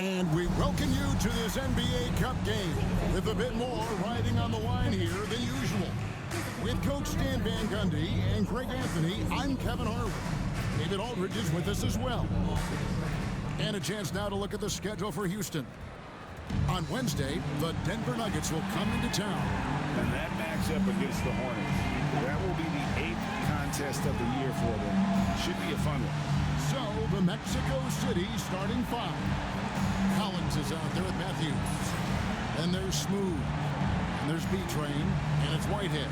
And we welcome you to this NBA Cup game with a bit more riding on the line here than usual. With Coach Stan Van Gundy and Greg Anthony, I'm Kevin Harlan. David Aldridge is with us as well. And a chance now to look at the schedule for Houston. On Wednesday, the Denver Nuggets will come into town. And that matchup against the Hornets, that will be the 8th contest of the year for them. Should be a fun one. So, the Mexico City starting five. Collins is out there with Matthews. And there's Smooth. And there's B-Train. And it's Whitehead.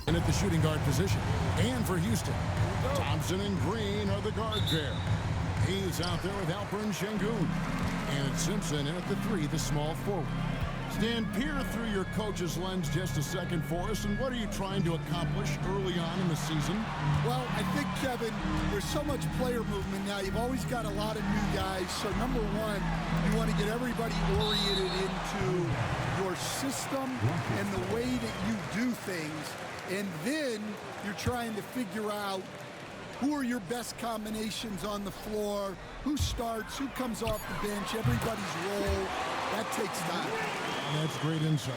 And at the shooting guard position. And for Houston, Thompson and Green are the guard pair. He's out there with Alperen Şengün. And it's Simpson in at the 3, the small forward. Stan, peer through your coach's lens just a second for us. And what are you trying to accomplish early on in the season? Well, I think, Kevin, there's so much player movement now. You've always got a lot of new guys. So, number one, you want to get everybody oriented into your system and the way that you do things. And then you're trying to figure out who are your best combinations on the floor, who starts, who comes off the bench, everybody's role. That takes time. That's great insight.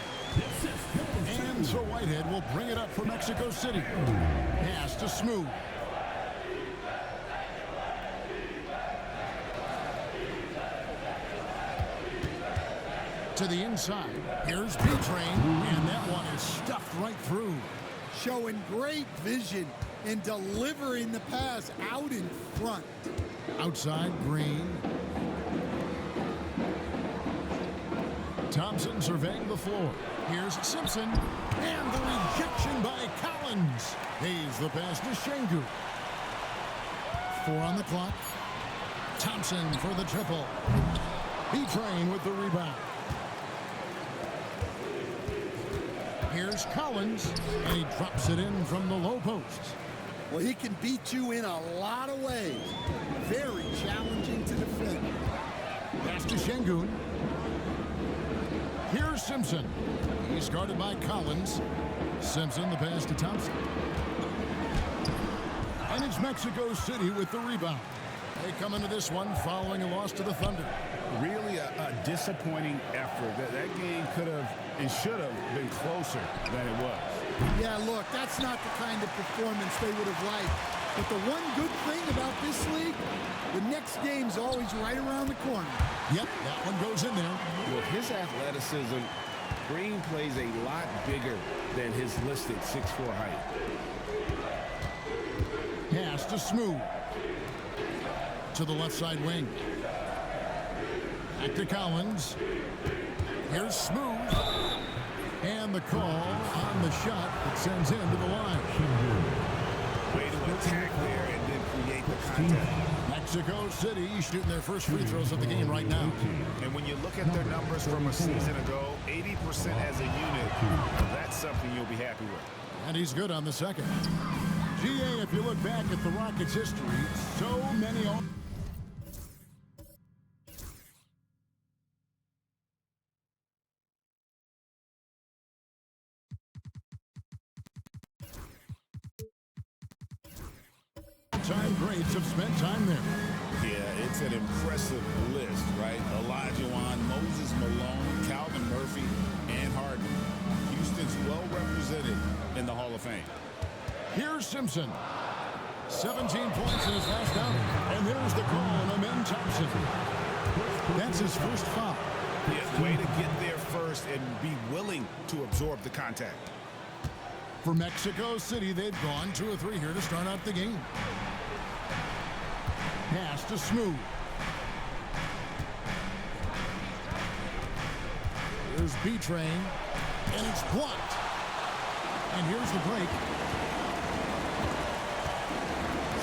And so Whitehead will bring it up for Mexico City. Pass to Smooth. To the inside. Here's B-Train, and that one is stuffed right through. Showing great vision and delivering the pass out in front. Outside, Green. Thompson surveying the floor. Here's Simpson. And the rejection by Collins. He's the pass to Şengün. 4 on the clock. Thompson for the triple. B-Train with the rebound. Here's Collins, and he drops it in from the low post. Well, he can beat you in a lot of ways. Very challenging to defend. Pass to Şengün. Here's Simpson. He's guarded by Collins. Simpson, the pass to Thompson. And it's Mexico City with the rebound. They come into this one following a loss to the Thunder. Really a disappointing effort. That game could have and should have been closer than it was. Yeah, look, that's not the kind of performance they would have liked. But the one good thing about this league, the next game's always right around the corner. Yep, that one goes in there. With his athleticism, Green plays a lot bigger than his listed 6'4" height. Pass to Smooth. To the left side wing. Back to Collins. Here's Smooth. And the call on the shot that sends him to the line. Way to attack there and then create the contact. Mexico City shooting their first free throws of the game right now. And when you look at their numbers from a season ago, 80% as a unit, that's something you'll be happy with. And he's good on the second. GA, if you look back at the Rockets' history, so many... time greats have spent time there. Yeah, it's an impressive list, right? Olajuwon, Moses Malone, Calvin Murphy, and Harden. Houston's well represented in the Hall of Fame. Here's Simpson. 17 points in his last outing. And there's the call on Amen Thompson. That's his first foul. Yeah, way to get there first and be willing to absorb the contact. For Mexico City, they've gone 2 of 3 here to start out the game. Pass to Smooth. Here's B-Train, and it's blocked. And here's the break.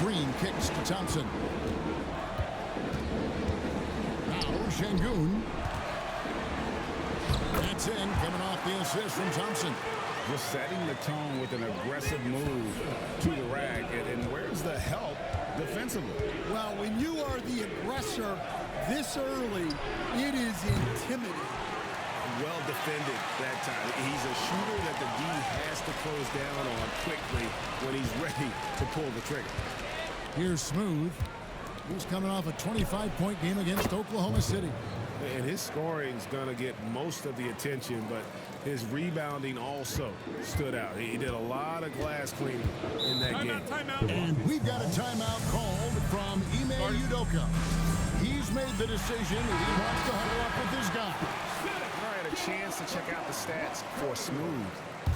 Green kicks to Thompson. Now Şengün. That's in, coming off the assist from Thompson. Just setting the tone with an aggressive move to the rack. And where's the help defensively? Well, when you are the aggressor this early, it is intimidating. Well defended that time. He's a shooter that the D has to close down on quickly when he's ready to pull the trigger. Here's Smooth. He's coming off a 25-point game against Oklahoma City. And his scoring's going to get most of the attention, but his rebounding also stood out. He did a lot of glass cleaning in that game. Timeout. And we've got a timeout called from Ime Udoka. He's made the decision he wants to huddle up with his guy. All right, a chance to check out the stats for Smooth.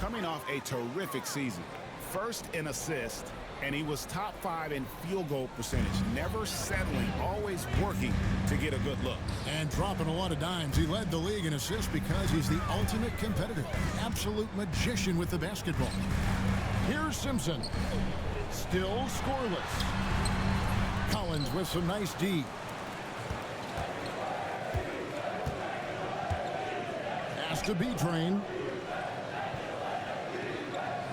Coming off a terrific season. First in assists, and he was top 5 in field goal percentage. Never settling, always working to get a good look. And dropping a lot of dimes. He led the league in assists because he's the ultimate competitor. Absolute magician with the basketball. Here's Simpson. Still scoreless. Collins with some nice D. Has to B-Train.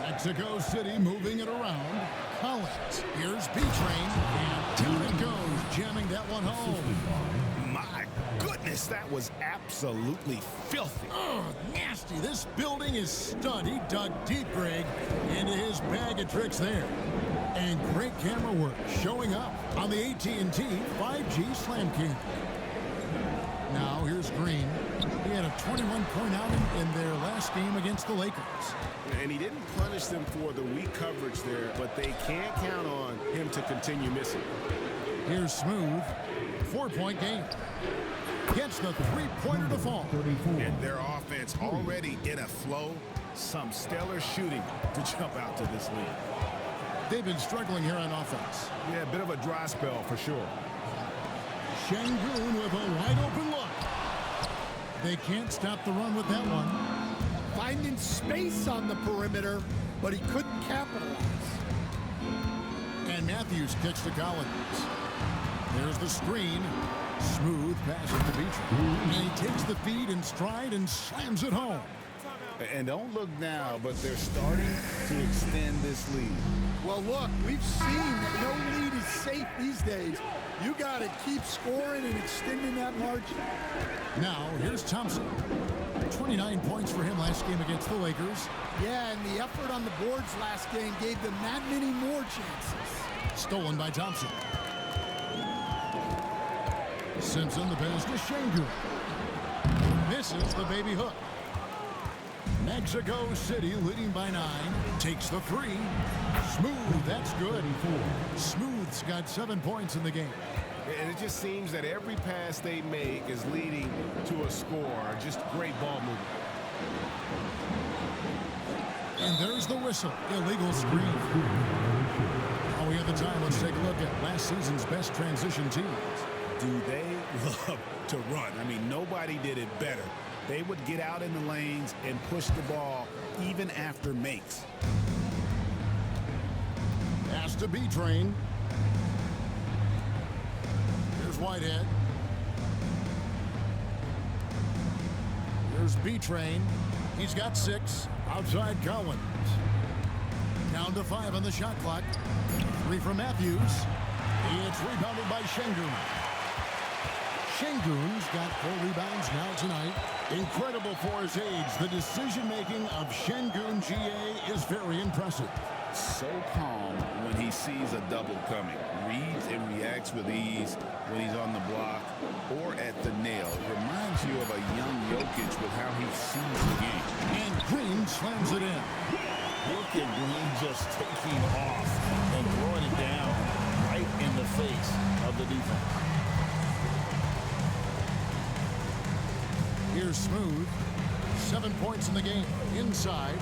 Mexico City moving it around. Collins. Here's B-Train. And down it goes, jamming that one home. My goodness, that was absolutely filthy. Oh, nasty. This building is stud. He dug deep, Greg, into his bag of tricks there. And great camera work showing up on the AT&T 5G Slam Cam. Now here's Green. He had a 21-point outing in their last game against the Lakers. And he didn't punish them for the weak coverage there, but they can't count on him to continue missing. Here's Smooth. 4-point game. Gets the three-pointer to fall. And their offense already in a flow. Some stellar shooting to jump out to this lead. They've been struggling here on offense. Yeah, a bit of a dry spell for sure. Şengün with a wide-open look. They can't stop the run with that one. Finding space on the perimeter, but he couldn't capitalize. And Matthews kicks to Collins. There's the screen. Smooth pass to Beecher. And he takes the feed in stride and slams it home. And don't look now, but they're starting to extend this lead. Well, look, we've seen that no lead is safe these days. You got to keep scoring and extending that margin. Now, here's Thompson. 29 points for him last game against the Lakers. Yeah, and the effort on the boards last game gave them that many more chances. Stolen by Thompson. Simpson, the pass to Şengün. Misses the baby hook. Mexico City leading by 9. Takes the 3. Smooth, that's good. Smooth's got 7 points in the game. And it just seems that every pass they make is leading to a score. Just great ball movement. And there's the whistle. Illegal screen. While we have the time, let's take a look at last season's best transition teams. Do they love to run? I mean, nobody did it better. They would get out in the lanes and push the ball even after makes. Has to B-Train. Here's Whitehead. Here's B-Train. He's got 6. Outside Collins. Down to 5 on the shot clock. 3 from Matthews. It's rebounded by Şengün. Şengün's got 4 rebounds now tonight. Incredible for his age. The decision-making of Şengün GA is very impressive. So calm when he sees a double coming. Reads and reacts with ease when he's on the block or at the nail. Reminds you of a young Jokic with how he sees the game. And Green slams it in. Look at Green just taking off and throwing it down right in the face of the defense. Here's Smooth. 7 points in the game. Inside.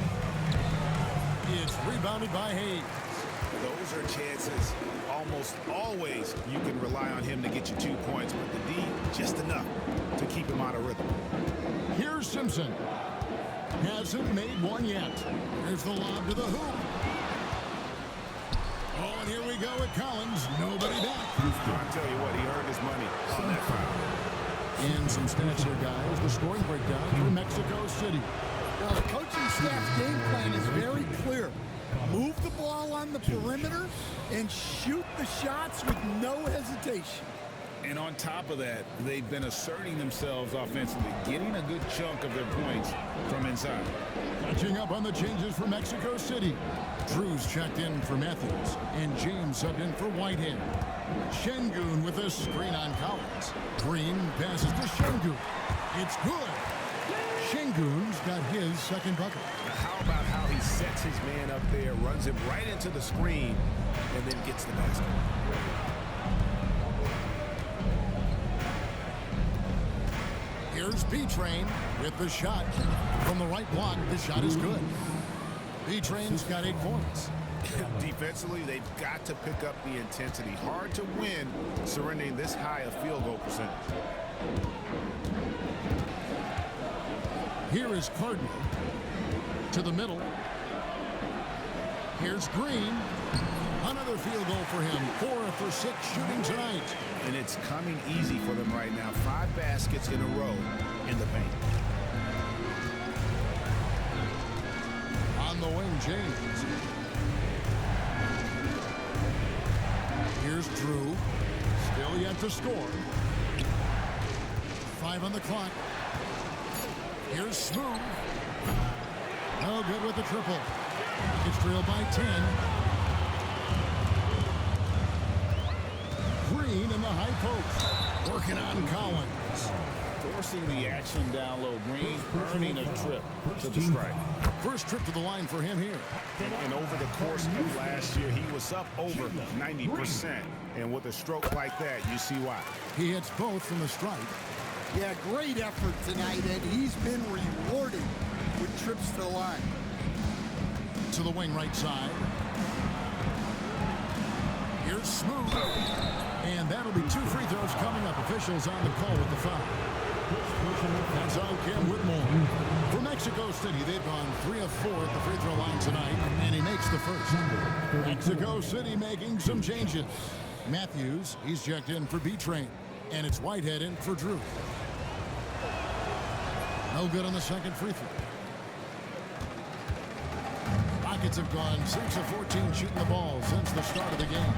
It's rebounded by Hayes. Those are chances. Almost always you can rely on him to get you 2 points, but the D, just enough to keep him out of rhythm. Here's Simpson. Hasn't made one yet. Here's the lob to the hoop. Oh, and here we go with Collins. Nobody back. I'll tell you what, he earned his money on that foul. And some stats here, guys. The scoring breakdown for Mexico City. Well, the coaching staff's game plan is very clear. Move the ball on the perimeter and shoot the shots with no hesitation. And on top of that, they've been asserting themselves offensively, getting a good chunk of their points from inside. Catching up on the changes for Mexico City. Drews checked in for Matthews, and James subbed in for Whitehead. Şengün with a screen on Collins. Green passes to Şengün. It's good. Şengün's got his second bucket. How about how he sets his man up there, runs him right into the screen, and then gets the basket. Here's B-Train with the shot. From the right block, the shot is good. B-Train's got 8 points. Defensively, they've got to pick up the intensity. Hard to win surrendering this high a field goal percentage. Here is Cardinal to the middle. Here's Green. Another field goal for him. 4 for 6 shooting tonight. And it's coming easy for them right now. 5 baskets in a row in the paint. On the wing, James. Here's Drew. Still yet to score. 5 on the clock. Here's Smooth. No good with the triple. It's trailed by 10. Green in the high post. Working on Collins. Forcing the action down low. Green earning a trip to the strike. First trip to the line for him here. And over the course of last year, he was up over 90%. And with a stroke like that, you see why. He hits both from the stripe. Yeah, great effort tonight, and he's been rewarded with trips to the line. To the wing right side. Here's Smooth. And that'll be 2 free throws coming up. Officials on the call with the foul. That's on Cam Whitmore. For Mexico City, they've gone 3 of 4 at the free throw line tonight, and he makes the first. Mexico City making some changes. Matthews, he's checked in for B-Train, and it's Whitehead in for Drew. No good on the second free throw. Rockets have gone 6 of 14 shooting the ball since the start of the game.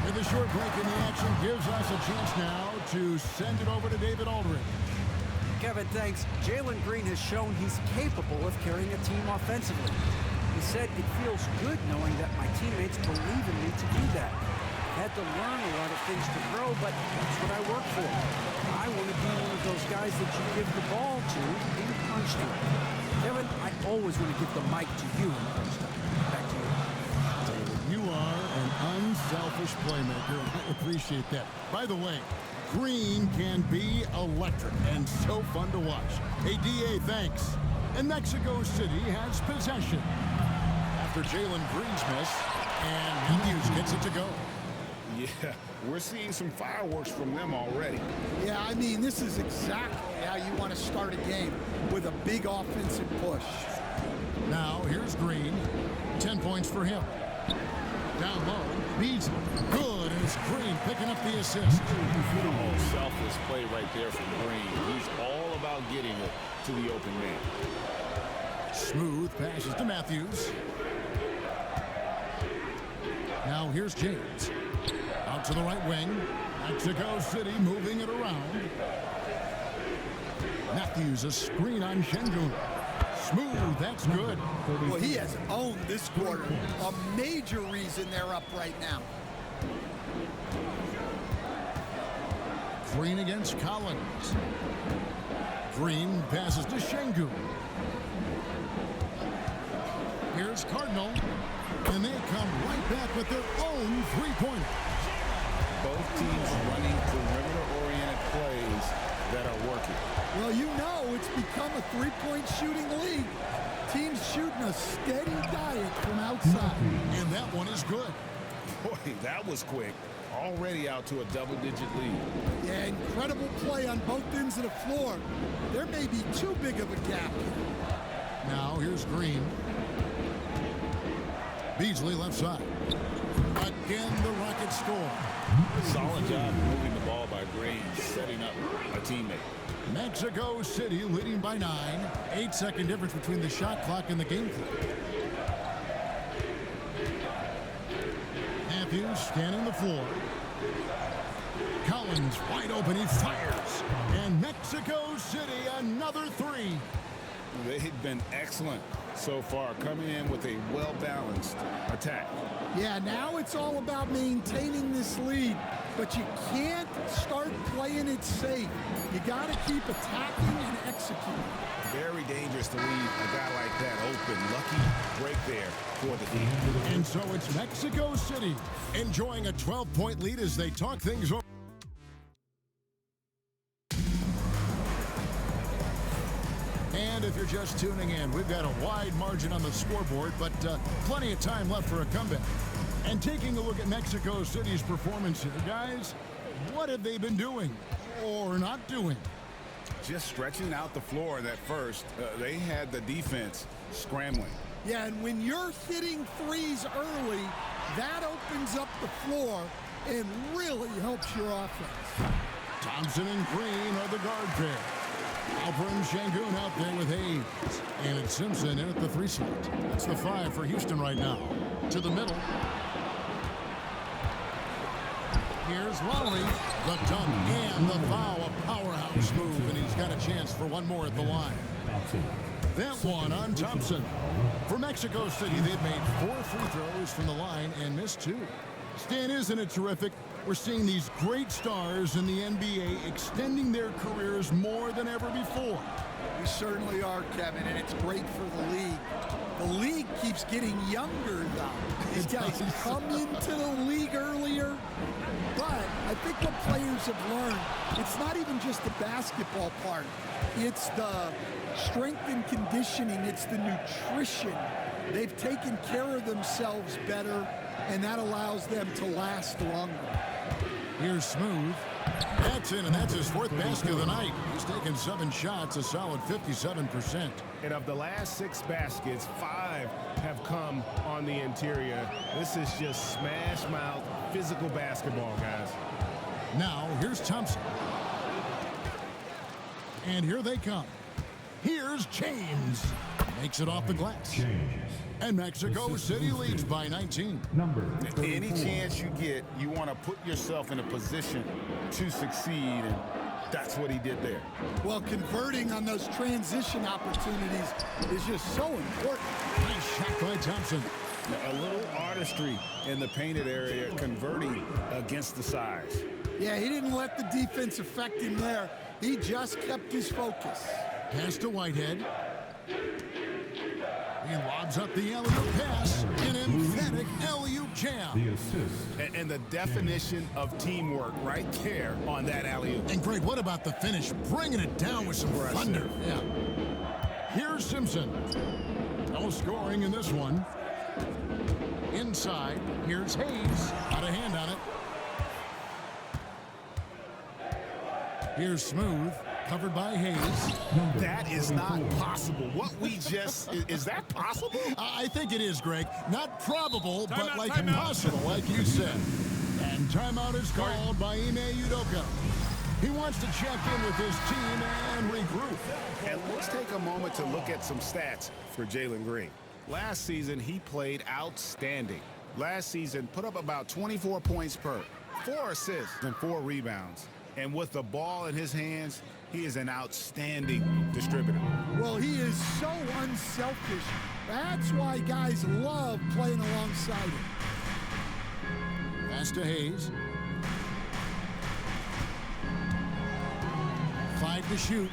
With a short break in the action gives us a chance now to send it over to David Aldridge. Kevin, thanks. Jalen Green has shown he's capable of carrying a team offensively. He said, "It feels good knowing that my teammates believe in me to do that. Had to learn a lot of things to grow, but that's what I work for. I want to be one of those guys that you give the ball to and punch to." Kevin, I always want to give the mic to you in the first time. Back to you. You are an unselfish playmaker. I appreciate that. By the way, Green can be electric and so fun to watch. Hey, DA, thanks. And Mexico City has possession after Jalen Green's miss, and Matthews gets it to go. Yeah, we're seeing some fireworks from them already. Yeah, I mean, this is exactly how you want to start a game, with a big offensive push. Now, here's Green. 10 points for him. Down low, Beasley. Good, and it's Green picking up the assist. Oh, selfless play right there from Green. He's all about getting it to the open man. Smooth passes to Matthews. Now here's James. Out to the right wing. Mexico City moving it around. Matthews, a screen on Şengün. Smooth, that's good. Well, he has owned this quarter. A major reason they're up right now. Green against Collins. Green passes to Şengün. Here's Cardinal. And they come right back with their own three-pointer. Both teams running perimeter-oriented plays that are working. Well, you know it's become a three-point shooting league. Teams shooting a steady diet from outside. And that one is good. Boy, that was quick. Already out to a double-digit lead. Yeah, incredible play on both ends of the floor. There may be too big of a gap. Now here's Green. Beasley left side. Again, the Rockets score. Solid job moving the ball by Green, setting up a teammate. Mexico City leading by 9. 8-second difference between the shot clock and the game clock. Matthews scanning the floor. Collins wide open, he fires. And Mexico City another 3. They've been excellent so far, coming in with a well-balanced attack. Yeah, now it's all about maintaining this lead, but you can't start playing it safe. You got to keep attacking and executing. Very dangerous to leave a guy like that open. Lucky break there for the team. And so it's Mexico City enjoying a 12-point lead as they talk things over. And if you're just tuning in, we've got a wide margin on the scoreboard, but plenty of time left for a comeback. And taking a look at Mexico City's performance here, guys, what have they been doing or not doing? Just stretching out the floor that first. They had the defense scrambling. Yeah, and when you're hitting threes early, that opens up the floor and really helps your offense. Thompson and Green are the guard pair. Alper and Şengün out there with Hayes. And it's Simpson in at the 3 slot. That's the 5 for Houston right now. To the middle. Here's Lowry. The dunk and the foul. A powerhouse move, and he's got a chance for one more at the line. That one on Thompson. For Mexico City, they've made 4 free throws from the line and missed 2. Stan, isn't it terrific? We're seeing these great stars in the NBA extending their careers more than ever before. We certainly are, Kevin, and it's great for the league. The league keeps getting younger, though. These guys come into the league earlier, but I think what players have learned, it's not even just the basketball part. It's the strength and conditioning. It's the nutrition. They've taken care of themselves better, and that allows them to last longer. Here's Smooth. That's in, and that's his 4th basket of the night. He's taken 7 shots, a solid 57%. And of the last 6 baskets, 5 have come on the interior. This is just smash mouth, physical basketball, guys. Now, here's Thompson. And here they come. Here's James. Makes it off the glass. And Mexico City leads by 19. Any chance you get, you want to put yourself in a position to succeed, and that's what he did there. Well, converting on those transition opportunities is just so important. Nice shot by Thompson. A little artistry in the painted area, converting against the size. Yeah, he didn't let the defense affect him there. He just kept his focus. Pass to Whitehead. He lobs up the alley-oop pass. An emphatic alley-oop jam. And the definition of teamwork right there on that alley-oop. And Greg, what about the finish? Bringing it down with some thunder. Yeah. Here's Simpson. No scoring in this one. Inside, here's Hayes. Got a hand on it. Here's Smooth. Covered by Hayes. That is not possible. What we just, is that possible? I think it is, Greg. Not probable, but like impossible, like you said. And timeout is called by Ime Udoka. He wants to check in with his team and regroup. And let's take a moment to look at some stats for Jalen Green. Last season, he played outstanding. Last season, put up about 24 points per, 4 assists and 4 rebounds. And with the ball in his hands, he is an outstanding distributor. Well, he is so unselfish. That's why guys love playing alongside him. Pass to Hayes. 5 to shoot.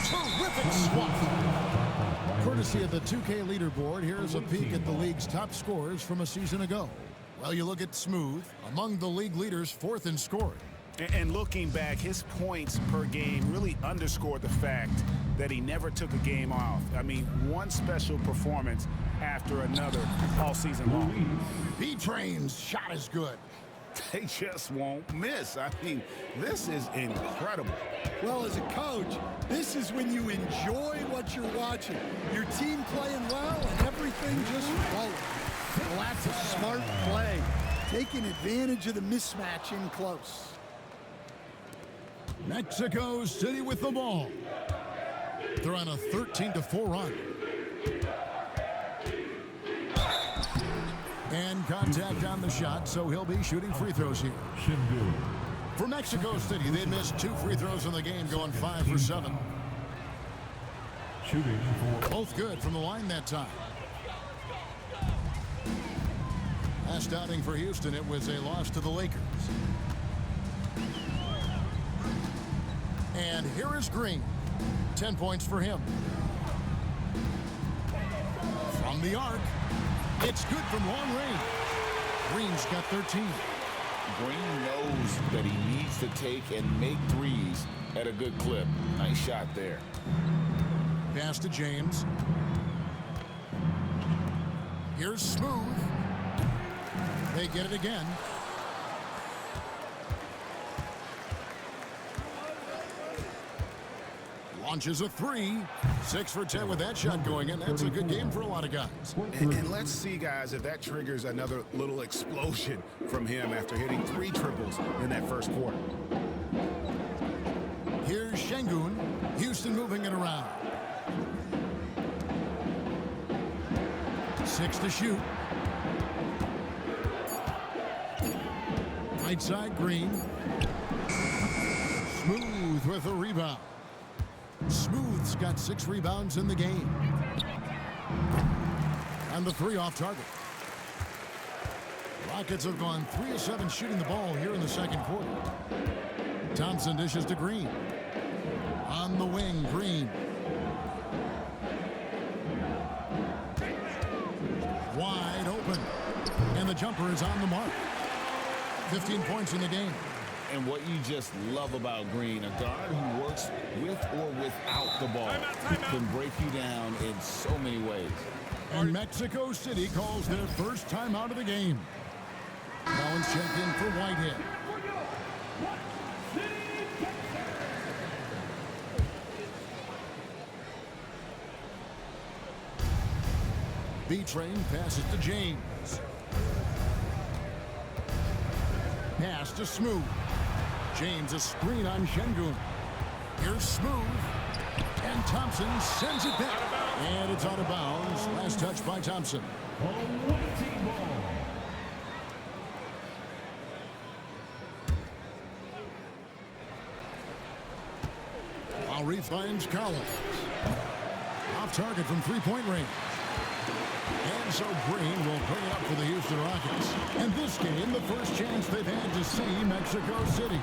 Terrific swat. Courtesy of the 2K leaderboard, here's a peek at the league's top scorers from a season ago. Well, you look at Smooth, among the league leaders, 4th in scoring. And looking back, his points per game really underscored the fact that he never took a game off. I mean, one special performance after another all season long. B-Train's shot is good. They just won't miss. I mean, this is incredible. Well, as a coach, this is when you enjoy what you're watching. Your team playing well and everything just rolling. Well, that's a smart play. taking advantage of the mismatch in close. Mexico City with the ball. They're on a 13-4 run. And contact on the shot, so he'll be shooting free throws here. For Mexico City, they missed 2 free throws in the game, going 5 for 7. Shooting for both good from the line that time. Last outing for Houston, it was a loss to the Lakers. And here is Green. 10 points for him. From the arc, it's good from long range. Green's got 13. Green knows that he needs to take and make threes at a good clip. Nice shot there. Pass to James. Here's Smooth. They get it again. Launches a 3. 6 for 10 with that shot going in. That's a good game for a lot of guys. And let's see, guys, if that triggers another little explosion from him after hitting 3 triples in that first quarter. Here's Şengün. Houston moving it around. 6 to shoot. Right side, Green. Smooth with a rebound. Smooth's got 6 rebounds in the game. And the 3 off target. Rockets have gone 3 of 7 shooting the ball here in the second quarter. Thompson dishes to Green. On the wing, Green. Wide open. And the jumper is on the mark. 15 points in the game. And what you just love about Green, a guard who works with or without the ball, can break you down in so many ways. And Mexico City calls their first timeout of the game. Collins checked in for Whitehead. B-Train passes to James. Pass to Smooth. James a screen on Şengün. Here's Smooth. And Thompson sends it back. And it's out of bounds. Last touch by Thompson. Lowry finds Collins. Off target from three-point range. And so Green will bring it up for the Houston Rockets. And this game, the first chance they've had to see Mexico City.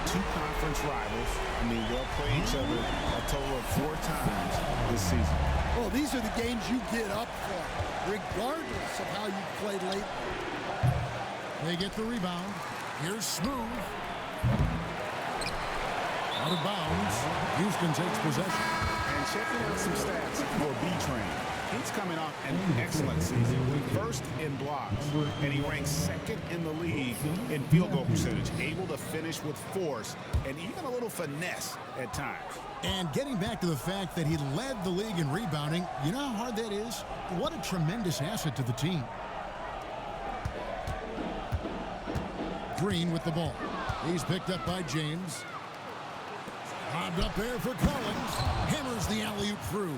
2 conference rivals. I mean, they'll play each other a total of 4 times this season. Well, these are the games you get up for, regardless of how you played late. They get the rebound. Here's Smooth. Out of bounds. Houston takes possession. And checking out some stats for B-Train. He's coming off an excellent season. First in blocks, and he ranks 2nd in the league in field goal percentage. Able to finish with force and even a little finesse at times. And getting back to the fact that he led the league in rebounding, you know how hard that is? What a tremendous asset to the team. Green with the ball. He's picked up by James. Lobbed up there for Collins. Hammers the alley-oop through.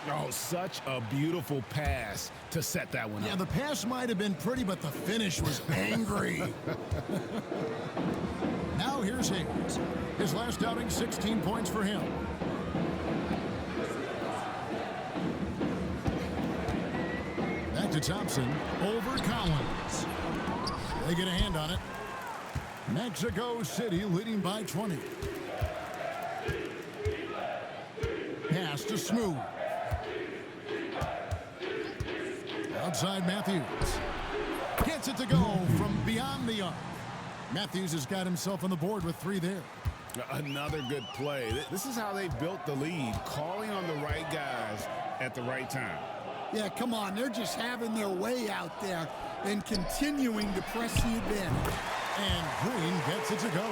Oh, such a beautiful pass to set that one up. Yeah, the pass might have been pretty, but the finish was angry. Now here's Hayes. His last outing, 16 points for him. Back to Thompson. Over Collins. They get a hand on it. Mexico City leading by 20. Pass to Smooth. Outside Matthews. Gets it to go from beyond the arc. Matthews has got himself on the board with 3 there. Another good play. This is how they built the lead, calling on the right guys at the right time. Yeah, come on. They're just having their way out there and continuing to press the advantage. And Green gets it to go.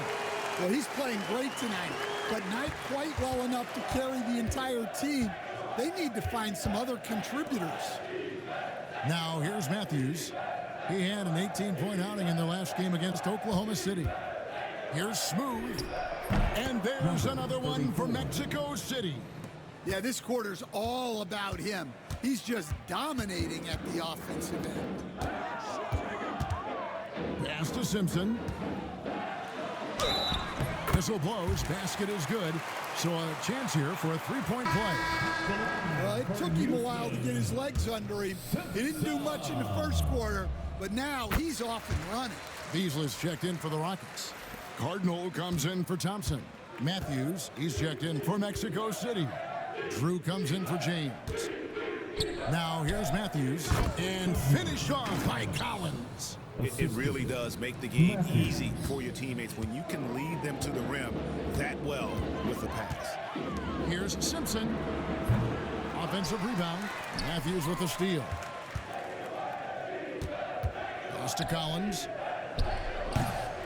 Well, he's playing great tonight, but not quite well enough to carry the entire team. They need to find some other contributors. Now here's Matthews. He had an 18-point outing in their last game against Oklahoma City. Here's Smooth. And there's another one for Mexico City. Yeah, this quarter's all about him. He's just dominating at the offensive end. Pass to Simpson. Whistle blows. Basket is good. So a chance here for a three-point play. Well, it took him a while to get his legs under him. He didn't do much in the first quarter, but now he's off and running. Beasley's checked in for the Rockets. Cardinal comes in for Thompson. Matthews, he's checked in for Mexico City. Drew comes in for James. Now here's Matthews, and finished off by Collins. It really does make the game easy for your teammates when you can lead them to the rim that well with the pass. Here's Simpson. Offensive rebound. Matthews with the steal. Pass to Collins.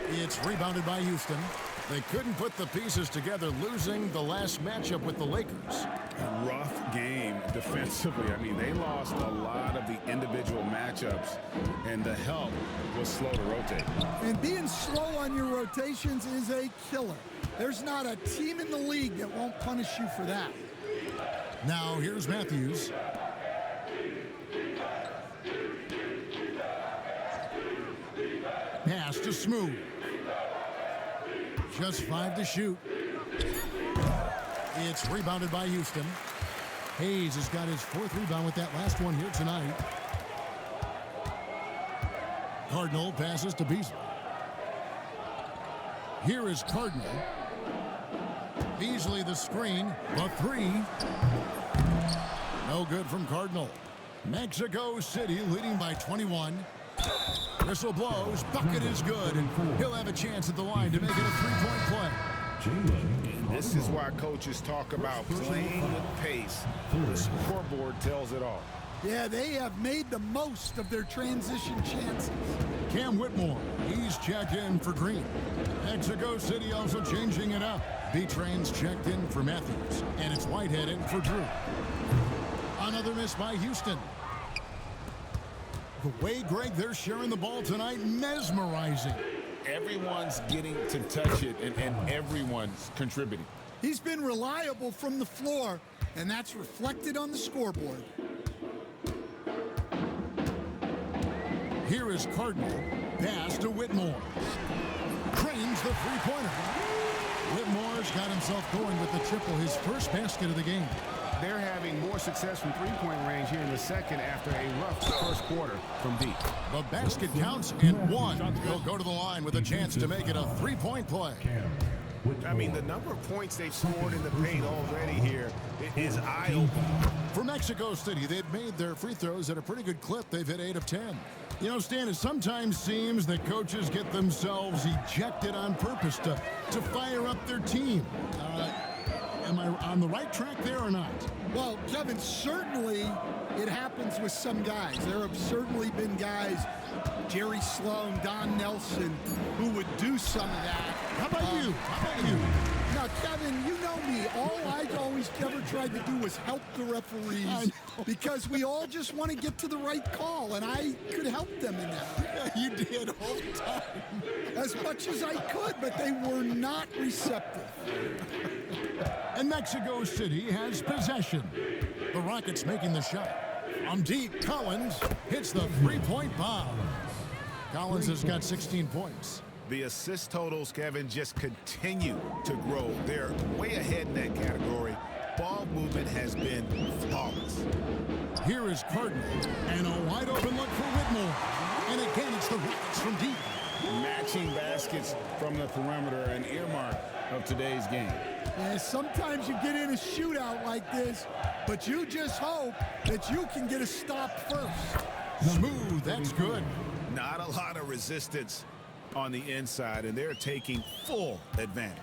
It's rebounded by Houston. They couldn't put the pieces together, losing the last matchup with the Lakers. A rough game defensively. I mean, they lost a lot of the individual matchups, and the help was slow to rotate. And being slow on your rotations is a killer. There's not a team in the league that won't punish you for that. Now here's Matthews. Pass to Smooth. Just 5 to shoot. It's rebounded by Houston. Hayes has got his 4th rebound with that last one here tonight. Cardinal passes to Beasley. Here is Cardinal. Beasley the screen. The 3. No good from Cardinal. Mexico City leading by 21. Whistle blows. Bucket is good. And he'll have a chance at the line to make it a 3-point play. This is why coaches talk about playing with pace. The scoreboard tells it all. Yeah, they have made the most of their transition chances. Cam Whitmore, he's checked in for Green. Mexico City also changing it up. B-Train's checked in for Matthews. And it's Whitehead in for Drew. Another miss by Houston. The way, Greg, they're sharing the ball tonight, mesmerizing. Everyone's getting to touch it, and everyone's contributing. He's been reliable from the floor, and that's reflected on the scoreboard. Here is Cardinal. Pass to Whitmore. Cranes the three-pointer. Whitmore's got himself going with the triple, his first basket of the game. They're having more success from three-point range here in the second after a rough first quarter from deep. The basket counts and 1. He'll go to the line with a chance to make it a 3-point play. I mean, the number of points they've scored in the paint already here is eye-opening. For Mexico City, they've made their free throws at a pretty good clip. They've hit 8 of 10. You know, Stan, it sometimes seems that coaches get themselves ejected on purpose to fire up their team. Am I on the right track there or not? Well, Kevin, certainly it happens with some guys. There have certainly been guys, Jerry Sloan, Don Nelson, who would do some of that. How about you? Now, Kevin, you know me. All I always ever tried to do was help the referees because we all just want to get to the right call, and I could help them in that. Yeah, you did all the time. As much as I could, but they were not receptive. And Mexico City has possession. The Rockets making the shot. From deep, Collins hits the three-point bomb. Collins has got 16 points. The assist totals, Kevin, just continue to grow. They're way ahead in that category. Ball movement has been flawless. Here is Cardinal, and a wide open look for Whitmore. And again, it's the Rockets from deep. Matching baskets from the perimeter, an earmark of today's game. Yeah, sometimes you get in a shootout like this, but you just hope that you can get a stop first. Smooth, that's good. Not a lot of resistance on the inside, and they're taking full advantage.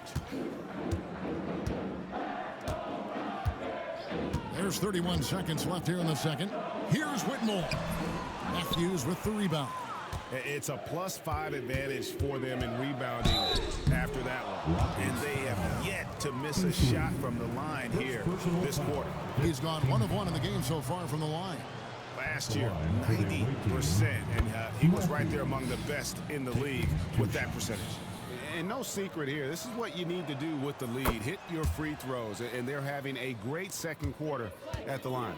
There's 31 seconds left here in the second. Here's Whitmore. Matthews with the rebound. It's a +5 advantage for them in rebounding after that one. And they have yet to miss a shot from the line here this quarter. He's gone 1 of 1 in the game so far from the line. last year, 90%, and he was right there among the best in the league with that percentage. And no secret here, this is what you need to do with the lead. Hit your free throws, and they're having a great second quarter at the line.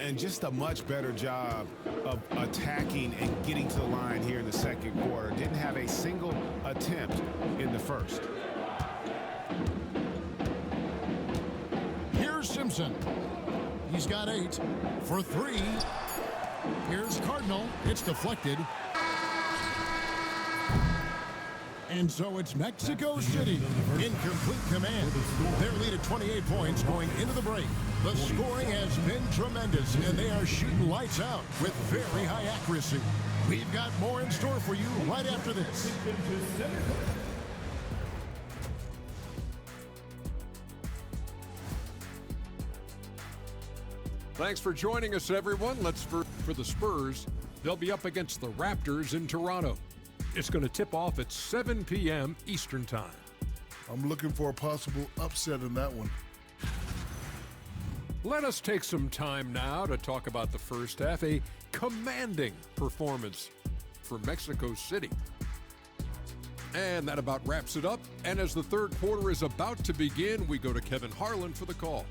And just a much better job of attacking and getting to the line here in the second quarter. Didn't have a single attempt in the first. Here's Simpson. He's got 8 for 3. Here's Cardinal. It's deflected. And so it's Mexico City in complete command. Their lead at 28 points going into the break. The scoring has been tremendous, and they are shooting lights out with very high accuracy. We've got more in store for you right after this. Thanks for joining us, everyone. For the Spurs. They'll be up against the Raptors in Toronto. It's going to tip off at 7 p.m. Eastern Time. I'm looking for a possible upset in that one. Let us take some time now to talk about the first half. A commanding performance for Mexico City. And that about wraps it up. And as the third quarter is about to begin, we go to Kevin Harlan for the call.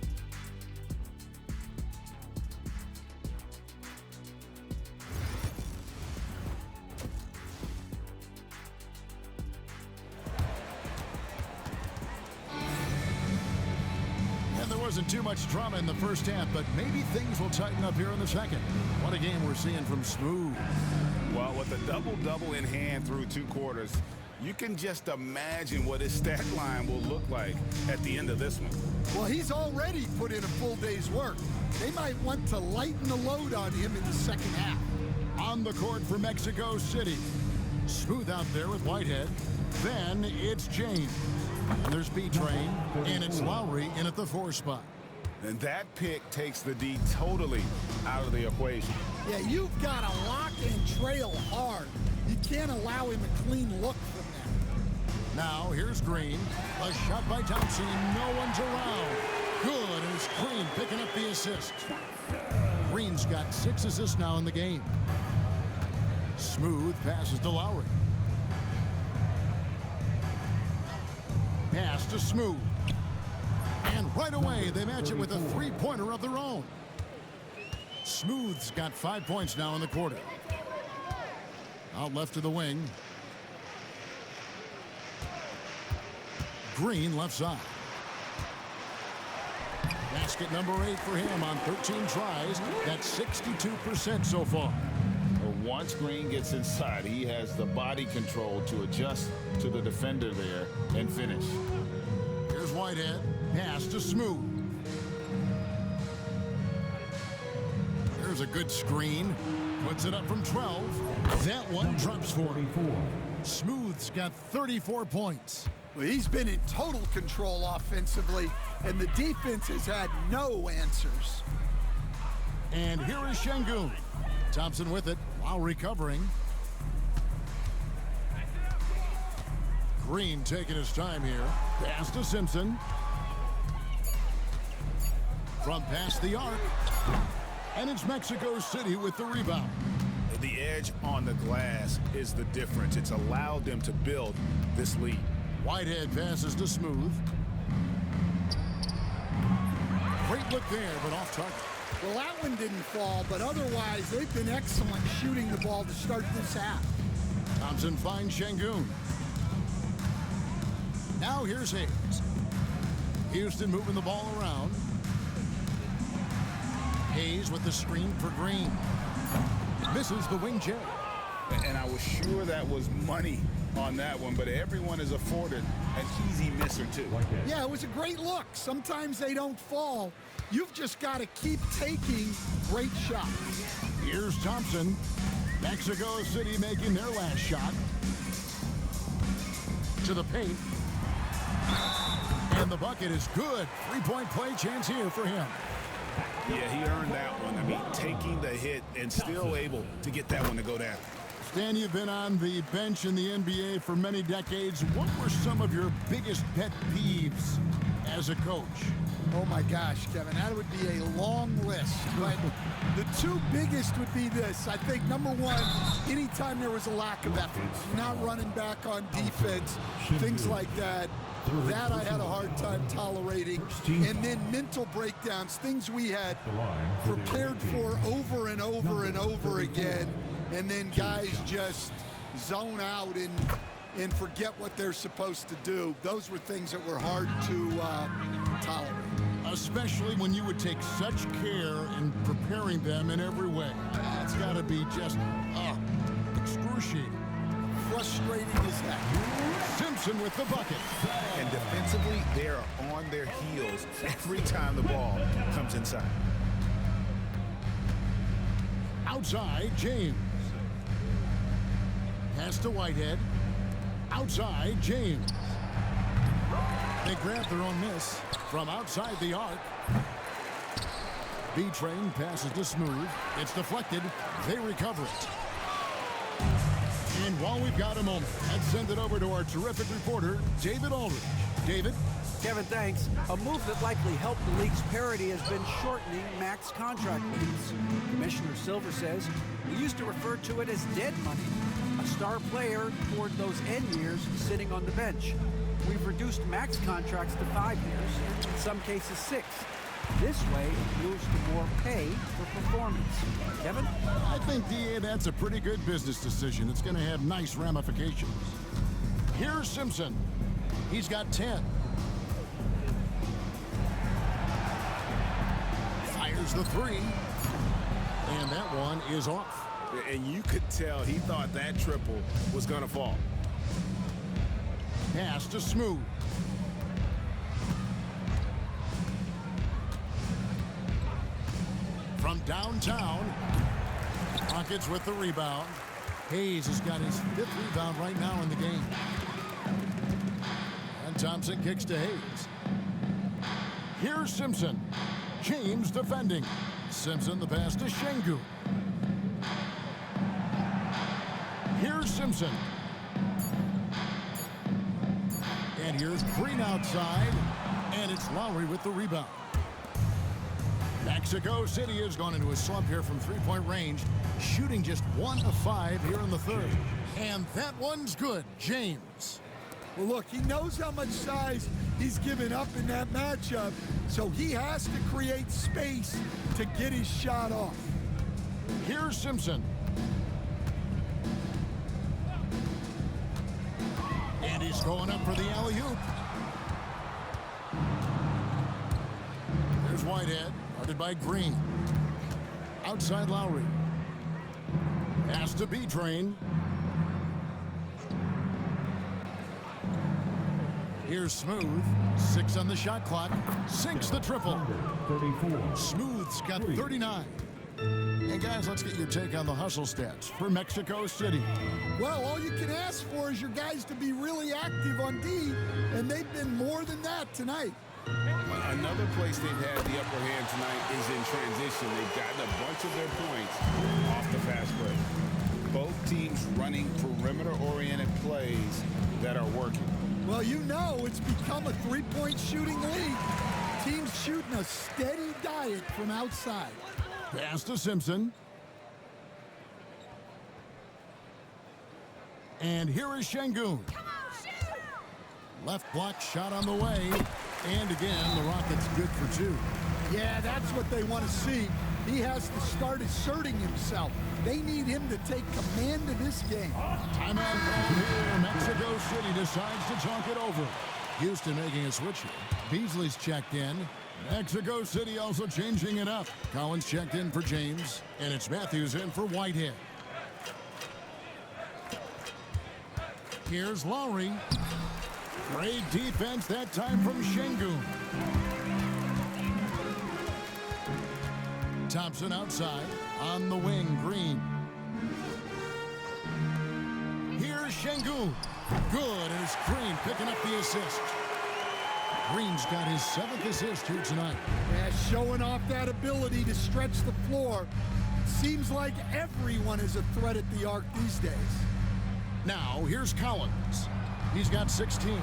Wasn't too much drama in the first half, but maybe things will tighten up here in the second. What a game we're seeing from Smooth. Well, with a double-double in hand through 2 quarters, you can just imagine what his stat line will look like at the end of this one. Well, he's already put in a full day's work. They might want to lighten the load on him in the second half. On the court for Mexico City. Smooth out there with Whitehead. Then it's James. And there's B-Train, and it's Lowry in at the 4 spot. And that pick takes the D totally out of the equation. Yeah, you've got to lock and trail hard. You can't allow him a clean look from that. Now, here's Green. A shot by Thompson. No one's around. Good, and it's Green picking up the assist. Green's got 6 assists now in the game. Smooth passes to Lowry. Pass to Smooth. And right away, they match it with a 3-pointer of their own. Smooth's got 5 points now in the quarter. Out left to the wing. Green left side. Basket number 8 for him on 13 tries. That's 62% so far. Once Green gets inside, he has the body control to adjust to the defender there and finish. Here's Whitehead. Pass to Smooth. There's a good screen. Puts it up from 12. That one drops for him. Smooth's got 34 points. Well, he's been in total control offensively, and the defense has had no answers. And here is Şengün. Thompson with it while recovering. Green taking his time here. Pass to Simpson. From past the arc. And it's Mexico City with the rebound. The edge on the glass is the difference. It's allowed them to build this lead. Whitehead passes to Smooth. Great look there, but off target. Well, that one didn't fall, but otherwise, they've been excellent shooting the ball to start this half. Thompson finds Şengün. Now here's Hayes. Houston moving the ball around. Hayes with the screen for Green. Misses the wing J. And I was sure that was money on that one, but everyone is afforded an easy misser too. Yeah, it was a great look. Sometimes they don't fall. You've just got to keep taking great shots. Here's Thompson. Mexico City making their last shot. To the paint. And the bucket is good. 3-point play chance here for him. Yeah, he earned that one. I mean, taking the hit and still able to get that one to go down. Stan, you've been on the bench in the NBA for many decades. What were some of your biggest pet peeves as a coach? Oh my gosh, Kevin, that would be a long list. But the two biggest would be this. I think number one, anytime there was a lack of effort, not running back on defense, things like that, that I had a hard time tolerating. And then mental breakdowns, things we had prepared for over and over and over again. And then guys just zone out and forget what they're supposed to do. Those were things that were hard to tolerate. Especially when you would take such care in preparing them in every way. That's got to be just excruciating. Frustrating as heck. Simpson with the bucket. And defensively, they are on their heels every time the ball comes inside. Outside, James. Pass to Whitehead. Outside, James. They grab their own miss from outside the arc. B-Train passes to Smooth. It's deflected. They recover it. And while we've got a moment, let's send it over to our terrific reporter, David Aldridge. David? Kevin, thanks. A move that likely helped the league's parity has been shortening max contract limits. Commissioner Silver says we used to refer to it as dead money, a star player toward those end years sitting on the bench. We've reduced max contracts to 5 years, in some cases 6. This way, it moves to more pay for performance. Kevin? I think, DA, that's a pretty good business decision. It's going to have nice ramifications. Here's Simpson. He's got 10. Fires the 3. And that one is off. And you could tell he thought that triple was going to fall. Pass to Smooth. From downtown, Rockets with the rebound. Hayes has got his 5th rebound right now in the game. And Thompson kicks to Hayes. Here's Simpson. James defending. Simpson the pass to Şengün. Here's Simpson. And here's Green outside. And it's Lowry with the rebound. Mexico City has gone into a slump here from three-point range, shooting just 1 of 5 here in the third. And that one's good. James. Well, look, he knows how much size he's given up in that matchup, so he has to create space to get his shot off. Here's Simpson. And he's going up for the alley-oop. There's Whitehead, guarded by Green. Outside Lowry. Pass to B-Train. Here's Smooth. 6 on the shot clock. Sinks the triple. 34. Smooth's got 39. And guys, let's get your take on the hustle stats for Mexico City. Well, all you can ask for is your guys to be really active on D, and they've been more than that tonight. Another place they've had the upper hand tonight is in transition. They've gotten a bunch of their points off the fast break. Both teams running perimeter-oriented plays that are working. Well, you know it's become a three-point shooting league. Teams shooting a steady diet from outside. Pass to Simpson. And here is Şengün. Left block shot on the way. And again, the Rockets good for 2. Yeah, that's what they want to see. He has to start asserting himself. They need him to take command of this game. Timeout called here. Mexico City decides to talk it over. Houston making a switch here. Beasley's checked in. Mexico City also changing it up. Collins checked in for James. And it's Matthews in for Whitehead. Here's Lowry. Great defense that time from Şengün. Thompson outside. On the wing, Green. Here's Şengün. Good, and it's Green picking up the assist. Green's got his 7th assist here tonight. Yeah, showing off that ability to stretch the floor. Seems like everyone is a threat at the arc these days. Now, here's Collins. He's got 16.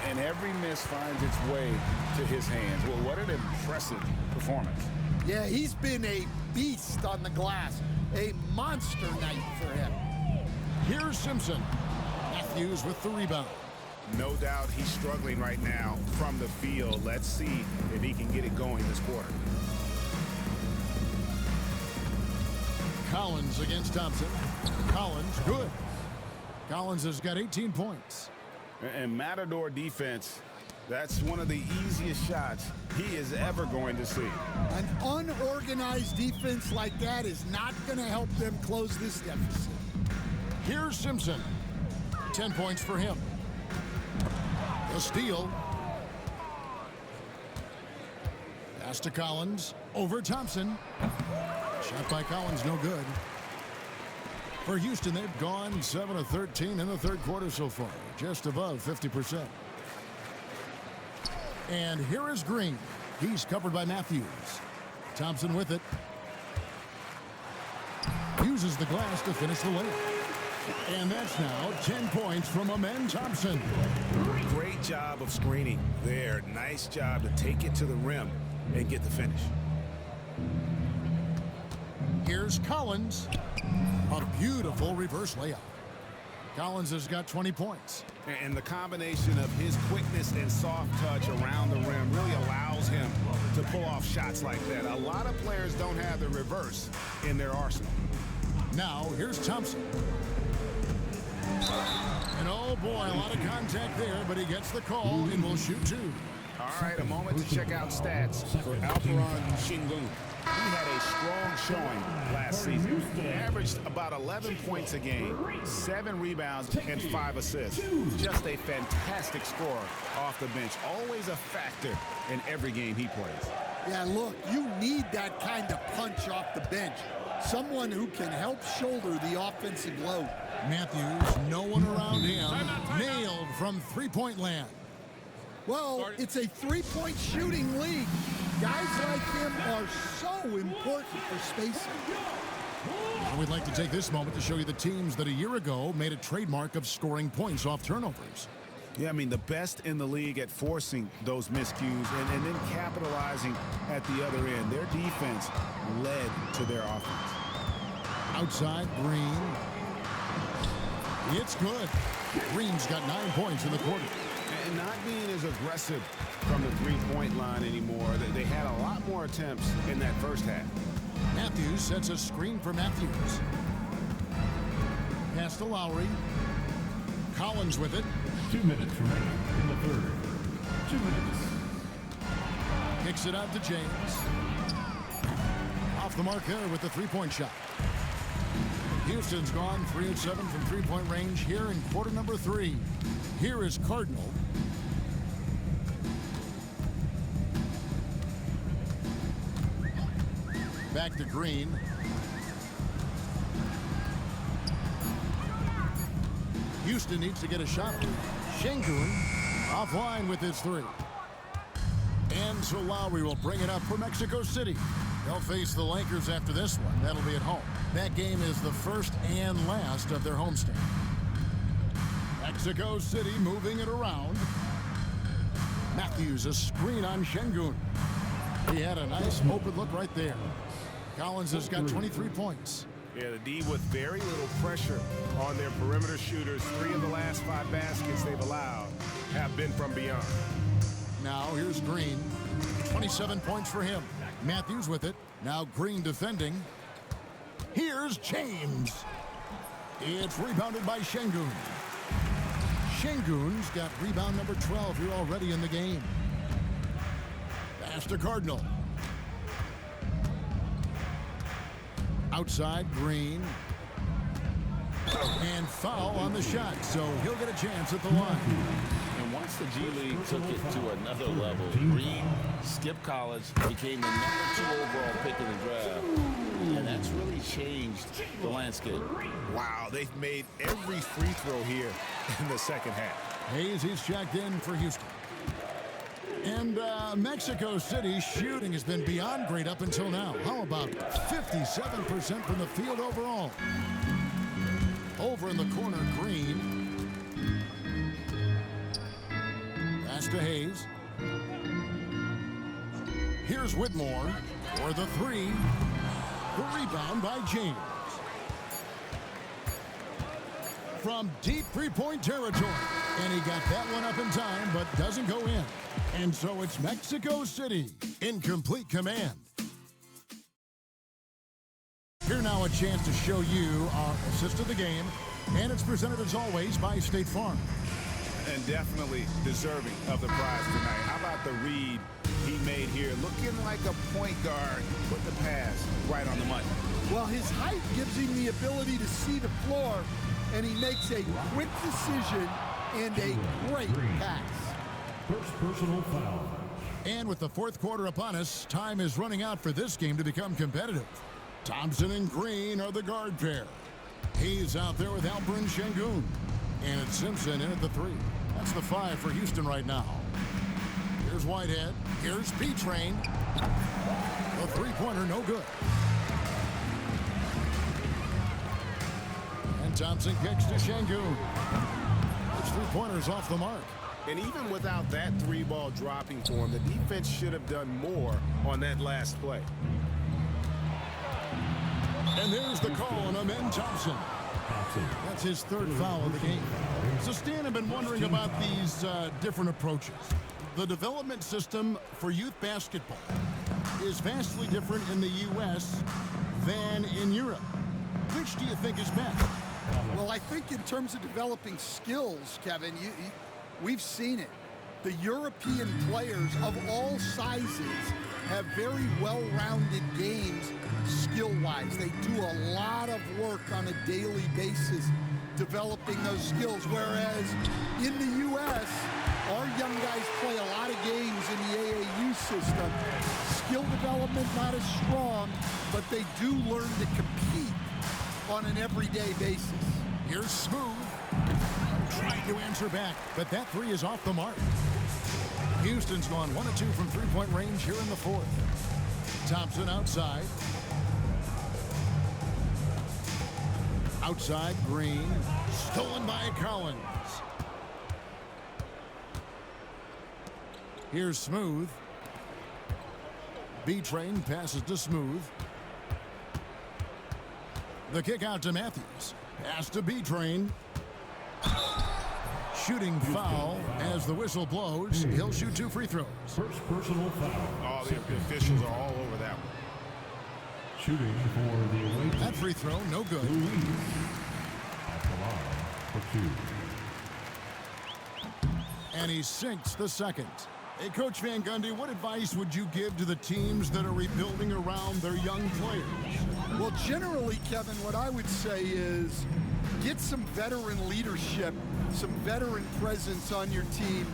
And every miss finds its way to his hands. Well, what an impressive performance. Yeah, he's been a beast on the glass. A monster night for him. Here's Simpson. Matthews with the rebound. No doubt he's struggling right now from the field. Let's see if he can get it going this quarter. Collins against Thompson. Collins, good. Collins has got 18 points. And Matador defense, that's one of the easiest shots he is ever going to see. An unorganized defense like that is not going to help them close this deficit. Here's Simpson. 10 points for him. The steal. Pass to Collins. Over Thompson. Shot by Collins, no good. For Houston, they've gone 7 of 13 in the third quarter so far, just above 50%. And here is Green. He's covered by Matthews. Thompson with it. Uses the glass to finish the layup. And that's now 10 points from Amen Thompson. Great job of screening there. Nice job to take it to the rim and get the finish. Here's Collins. A beautiful reverse layup. Collins has got 20 points. And the combination of his quickness and soft touch around the rim really allows him to pull off shots like that. A lot of players don't have the reverse in their arsenal. Now, here's Thompson. And oh boy, a lot of contact there, but he gets the call and will shoot two. All right, a moment to check out stats for Alperon Şengün. He had a strong showing last season. Averaged about 11 points a game, 7 rebounds, and 5 assists. Just a fantastic scorer off the bench. Always a factor in every game he plays. Yeah, look, you need that kind of punch off the bench. Someone who can help shoulder the offensive load. Matthews, no one around him. Nailed from three-point land. Well, it's a three-point shooting league. Guys like him are so important for spacing. And we'd like to take this moment to show you the teams that a year ago made a trademark of scoring points off turnovers. Yeah, I mean, the best in the league at forcing those miscues and then capitalizing at the other end. Their defense led to their offense. Outside, Green. It's good. Green's got 9 points in the quarter. And not being as aggressive from the three-point line anymore. They had a lot more attempts in that first half. Matthews sets a screen for Matthews. Pass to Lowry. Collins with it. 2 minutes remaining in the third. 2 minutes. Kicks it out to James. Off the mark there with the three-point shot. Houston's gone 3 of 7 from three-point range here in quarter number 3. Here is Cardinal. Back to Green. Houston needs to get a shot. Şengün offline with his three. And so Lowry will bring it up for Mexico City. They'll face the Lakers after this one. That'll be at home. That game is the first and last of their homestand. Mexico City moving it around. Matthews, a screen on Şengün. He had a nice open look right there. Collins has got 23 points. Yeah, the D with very little pressure on their perimeter shooters. 3 of the last 5 baskets they've allowed have been from beyond. Now here's Green. 27 points for him. Matthews with it. Now Green defending. Here's James. It's rebounded by Şengün. Şengün's got rebound number 12 here already in the game. Pass to Cardinal. Outside, Green. And foul on the shot, so he'll get a chance at the line. And once the G League took it to another level, Green skipped college, became the number 2 overall pick in the draft. And that's really changed the landscape. Wow, they've made every free throw here in the second half. Hayes, he's checked in for Houston. And Mexico City shooting has been beyond great up until now. How about 57% from the field overall? Over in the corner, Green. to Hayes. Here's Whitmore for the three. The rebound by James. From deep three-point territory. And he got that one up in time, but doesn't go in. And so it's Mexico City in complete command. Here now a chance to show you our assist of the game. And it's presented as always by State Farm. And definitely deserving of the prize tonight. How about the read he made here? Looking like a point guard. Put the pass right on the money. Well, his height gives him the ability to see the floor, and he makes a quick decision and a great pass. First personal foul. And with the fourth quarter upon us, time is running out for this game to become competitive. Thompson and Green are the guard pair. He's out there with Alperin Şengün. And it's Simpson in at the three. That's the 5 for Houston right now. Here's Whitehead. Here's B-Train. The three-pointer, no good. And Thompson kicks to Şengün. His three-pointer's off the mark. And even without that three ball dropping for him, the defense should have done more on that last play. And there's the call on Amen Thompson. That's his third foul of the game. So Stan, I've been wondering about these different approaches. The development system for youth basketball is vastly different in the U.S. than in Europe. Which do you think is best? Well, I think in terms of developing skills, Kevin, we've seen it. The European players of all sizes have very well-rounded games skill-wise. They do a lot of work on a daily basis developing those skills, whereas in the U.S., our young guys play a lot of games in the AAU system. Skill development not as strong, but they do learn to compete on an everyday basis. Here's Smooth. Trying to answer back, but that three is off the mark. Houston's gone 1 of 2 from three-point range here in the fourth. Thompson outside. Outside, Green. Stolen by Collins. Here's Smooth. B-Train passes to Smooth. The kick out to Matthews. Pass to B-Train. Shooting foul as the whistle blows. He'll shoot 2 free throws. First personal foul. Oh, the officials are all over that one. Shooting for the away team. That free throw, no good. Luis at the line for 2. And he sinks the second. Hey, Coach Van Gundy, what advice would you give to the teams that are rebuilding around their young players? Well, generally, Kevin, what I would say is get some veteran leadership, some veteran presence on your team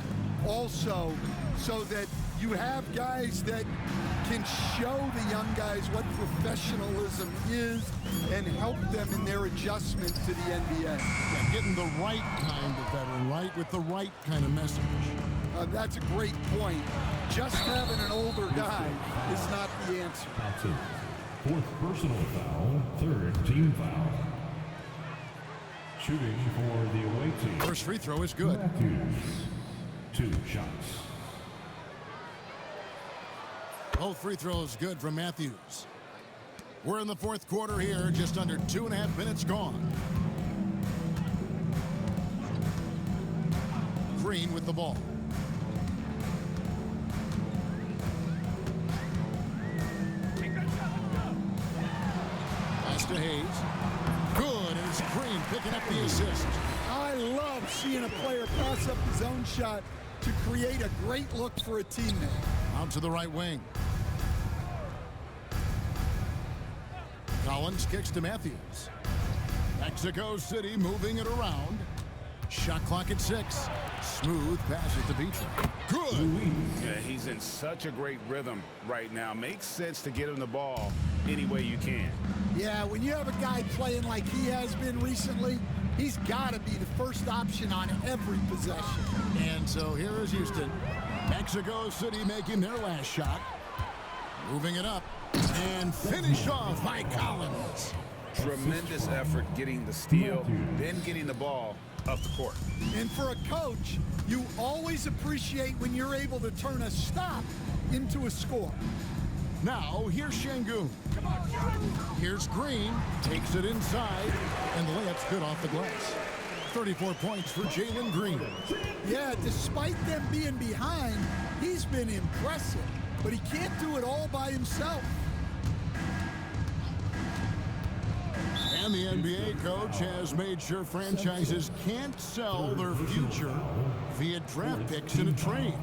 also, so that you have guys that can show the young guys what professionalism is and help them in their adjustment to the NBA. Yeah, getting the right kind of veteran, right, with the right kind of message. That's a great point. Just having an older guy is not the answer. That's it. Fourth personal foul, third team foul. Shooting for the away team. First free throw is good. Matthews, 2 shots. Both free throws good from Matthews. We're in the fourth quarter here, just under 2.5 minutes gone. Green with the ball. Pass to Hayes. Good, and it's Green picking up the assist. I love seeing a player pass up his own shot to create a great look for a teammate. Out to the right wing. Collins kicks to Matthews. Mexico City moving it around. Shot clock at 6. Smooth passes to B-Train. Good. Yeah, he's in such a great rhythm right now. Makes sense to get him the ball any way you can. Yeah, when you have a guy playing like he has been recently, he's got to be the first option on every possession. And so here is Houston. Mexico City making their last shot. Moving it up. And finished off by Collins. Tremendous effort getting the steal, then getting the ball of the court. And for a coach, you always appreciate when you're able to turn a stop into a score. Now, here's Şengün. Here's Green, takes it inside, and the layup's good off the glass. 34 points for Jalen Green. Yeah, despite them being behind, he's been impressive, but he can't do it all by himself. And the NBA coach has made sure franchises can't sell their future via draft picks in a trade.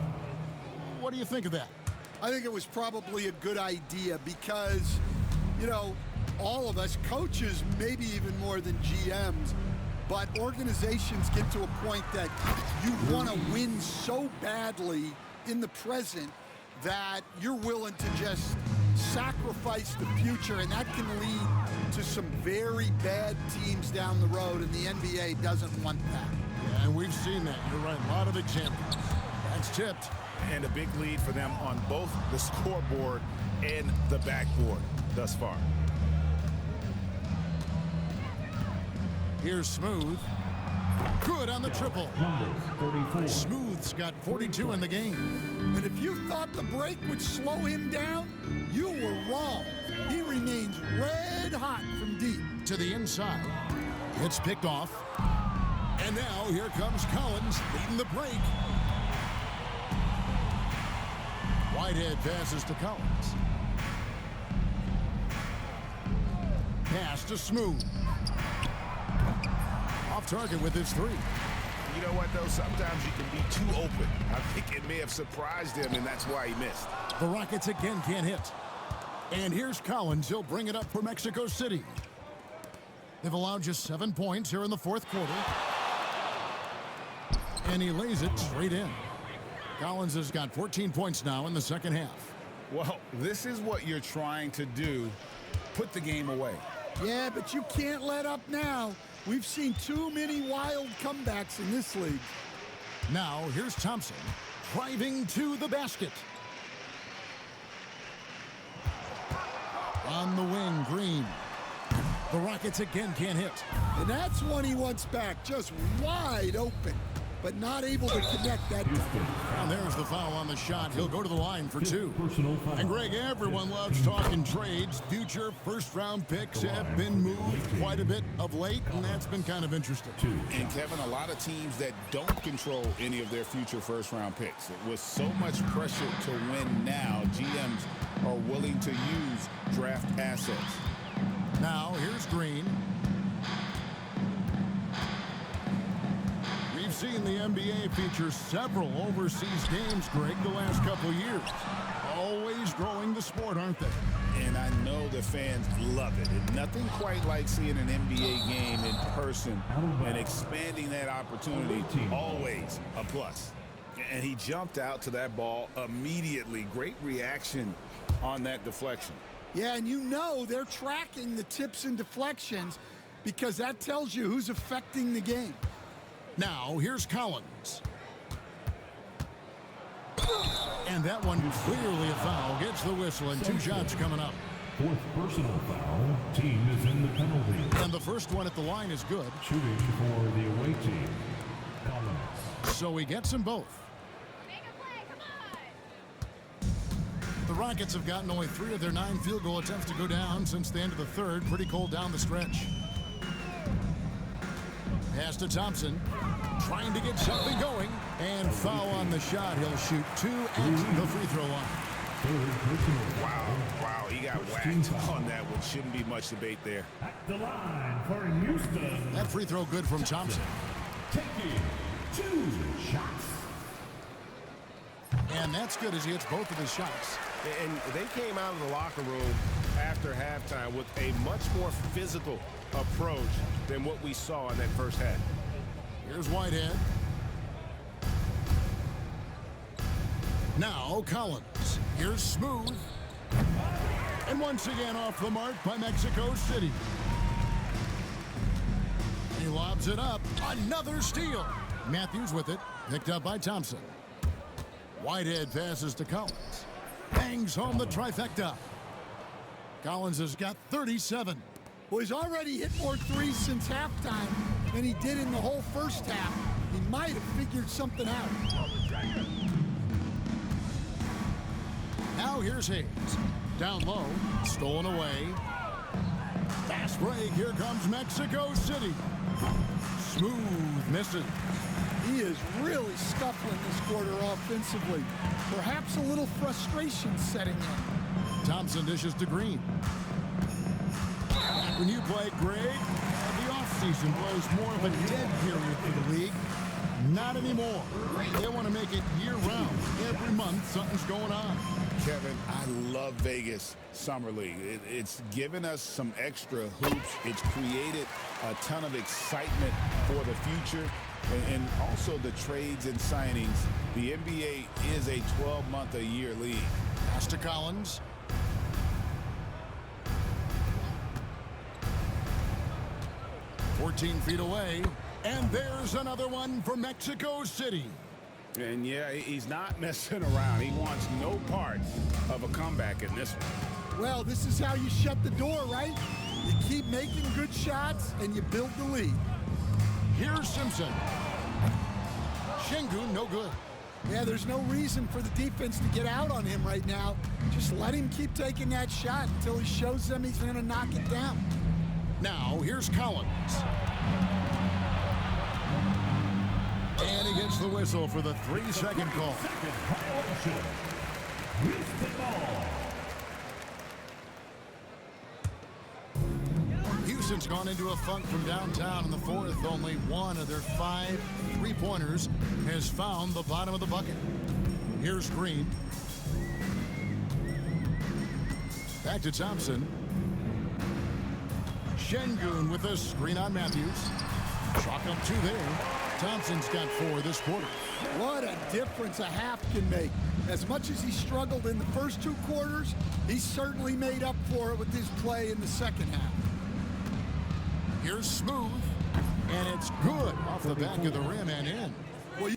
What do you think of that? I think it was probably a good idea because, you know, all of us, coaches, maybe even more than GMs, but organizations get to a point that you want to win so badly in the present that you're willing to just sacrifice the future, and that can lead to some very bad teams down the road, and the NBA doesn't want that. Yeah, and we've seen that. You're right, a lot of examples. That's tipped. And a big lead for them on both the scoreboard and the backboard thus far. Here's Smooth. Good on the triple. Smooth's got 42 in the game. And if you thought the break would slow him down, you were wrong. He remains red hot from deep. To the inside. It's picked off. And now here comes Collins leading the break. Whitehead passes to Collins. Pass to Smooth. Off target with his three. You know what, though? Sometimes you can be too open. I think it may have surprised him, and that's why he missed. The Rockets again can't hit. And here's Collins. He'll bring it up for Mexico City. They've allowed just 7 points here in the fourth quarter. And he lays it straight in. Collins has got 14 points now in the second half. Well, this is what you're trying to do. Put the game away. Yeah, but you can't let up now. We've seen too many wild comebacks in this league. Now, here's Thompson driving to the basket. On the wing, Green. The Rockets again can't hit. And that's one he wants back, just wide open, but not able to connect that time. And there's the foul on the shot. He'll go to the line for two. And Greg, everyone loves talking trades. Future first-round picks have been moved quite a bit of late, and that's been kind of interesting. And Kevin, a lot of teams that don't control any of their future first-round picks. With so much pressure to win now, GMs are willing to use draft assets. Now, here's Green. We've seen the NBA feature several overseas games, Greg, the last couple years. Always growing the sport, aren't they? And I know the fans love it. And nothing quite like seeing an NBA game in person and expanding that opportunity, always a plus. And he jumped out to that ball immediately. Great reaction on that deflection. Yeah, and you know they're tracking the tips and deflections because that tells you who's affecting the game. Now, here's Collins. And that one clearly a foul. Gets the whistle, and 2 shots coming up. Fourth personal foul. Team is in the penalty. And the first one at the line is good. Shooting for the away team. Collins. So he gets them both. The Rockets have gotten only 3 of their 9 field goal attempts to go down since the end of the third. Pretty cold down the stretch. Pass to Thompson. Trying to get something going. And foul on the shot. He'll shoot 2 at the free throw line. Wow, he got whacked on that, which shouldn't be much debate there. At the line for Houston. That free throw good from Thompson. Taking 2 shots. And that's good as he hits both of his shots. And they came out of the locker room after halftime with a much more physical approach than what we saw in that first half. Here's Whitehead. Now Collins. Here's Smooth. And once again off the mark by Mexico City. He lobs it up. Another steal. Matthews with it. Picked up by Thompson. Whitehead passes to Collins. Bangs home the trifecta. Collins has got 37. Well, he's already hit more threes since halftime than he did in the whole first half. He might have figured something out. Now here's Hayes. Down low, stolen away. Fast break, here comes Mexico City. Smooth misses. He is really scuffling this quarter offensively. Perhaps a little frustration setting in. Thompson dishes to Green. Back when you play, Greg, the offseason was more of a dead period for the league. Not anymore. They want to make it year-round. Every month, something's going on. Kevin, I love Vegas Summer League. It's given us some extra hoops. It's created a ton of excitement for the future. And also the trades and signings. The NBA is a 12-month-a-year league. Pass to Collins. "14 feet away, and there's another one for Mexico City." And yeah, he's not messing around. He wants no part of a comeback in this one. Well, this is how you shut the door, right? You keep making good shots, and you build the lead. Here's Simpson. Şengün, no good. Yeah, there's no reason for the defense to get out on him right now. Just let him keep taking that shot until he shows them he's going to knock it down. Now, here's Collins. And he gets the whistle for the 3-second call. Houston's gone into a funk from downtown in the fourth. Only one of their 5 3-pointers has found the bottom of the bucket. Here's Green. Back to Thompson. Şengün with a screen on Matthews. Chalk up 2 there. Thompson's got 4 this quarter. What a difference a half can make. As much as he struggled in the first 2 quarters, he certainly made up for it with his play in the second half. Here's Smooth, and it's good off the back of the rim and in. Well,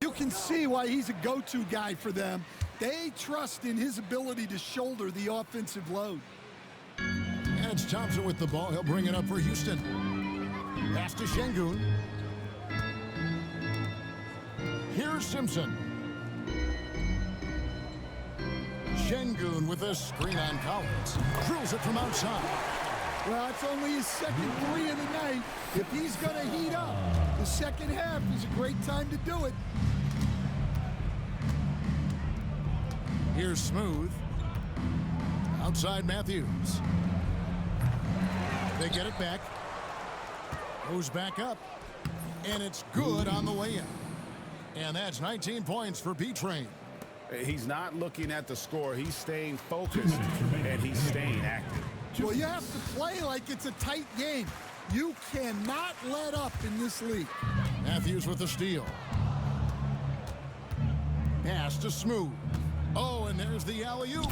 you can see why he's a go-to guy for them. They trust in his ability to shoulder the offensive load. And it's Thompson with the ball. He'll bring it up for Houston. Pass to Şengün. Here's Simpson. Şengün with a screen on Collins. Drills it from outside. Well, it's only his second 3 of the night. If he's going to heat up, the second half is a great time to do it. Here's Smooth. Outside Matthews. They get it back. Goes back up. And it's good on the way in. And that's 19 points for B-Train. He's not looking at the score. He's staying focused, and he's staying active. Well, you have to play like it's a tight game. You cannot let up in this league. Matthews with the steal. Pass to Smooth. Oh, and there's the alley-oop.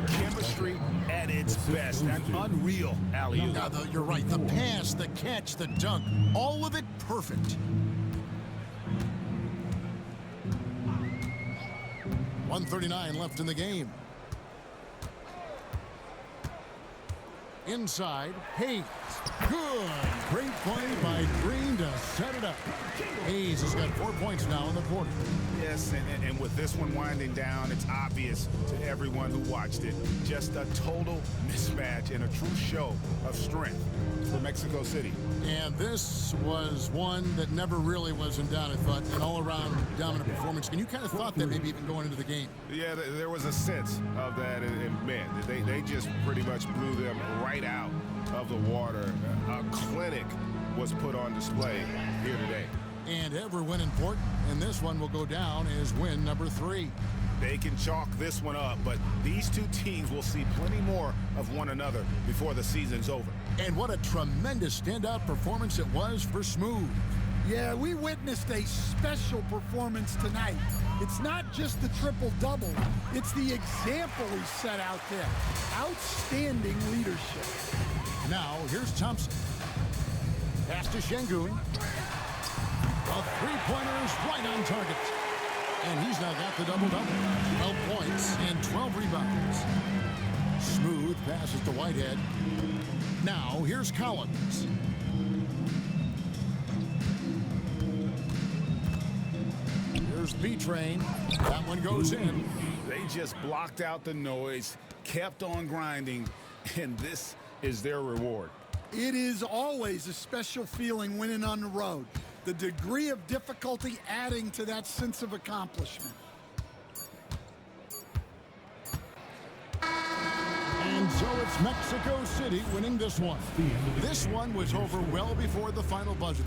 Chemistry at its best. An unreal alley-oop. Yeah, you're right. The pass, the catch, the dunk, all of it perfect. 1:39 left in the game. Inside, Hayes. Good. Great play by Green to set it up. Hayes has got 4 points now in the quarter. Yes, and with this one winding down, it's obvious to everyone who watched it. Just a total mismatch and a true show of strength for Mexico City. And this was one that never really was in doubt, I thought, an all-around dominant performance. And you kind of thought that maybe even going into the game. Yeah, there was a sense of that, and man, they just pretty much blew them right out of the water. A clinic was put on display here today. And every win important, and this one will go down as win number 3. They can chalk this one up, but these two teams will see plenty more of one another before the season's over. And what a tremendous standout performance it was for Smooth. Yeah, we witnessed a special performance tonight. It's not just the triple-double, it's the example he set out there. Outstanding leadership. Now, here's Thompson. Pass to Şengün. A three-pointer is right on target. And he's now got the double-double. 12 points and 12 rebounds. Smooth passes to Whitehead. Now here's Collins. Here's B-Train. That one goes in. They just blocked out the noise, kept on grinding, and this is their reward. It is always a special feeling winning on the road. The degree of difficulty adding to that sense of accomplishment. And so it's Mexico City winning this one. This one was over well before the final buzzer.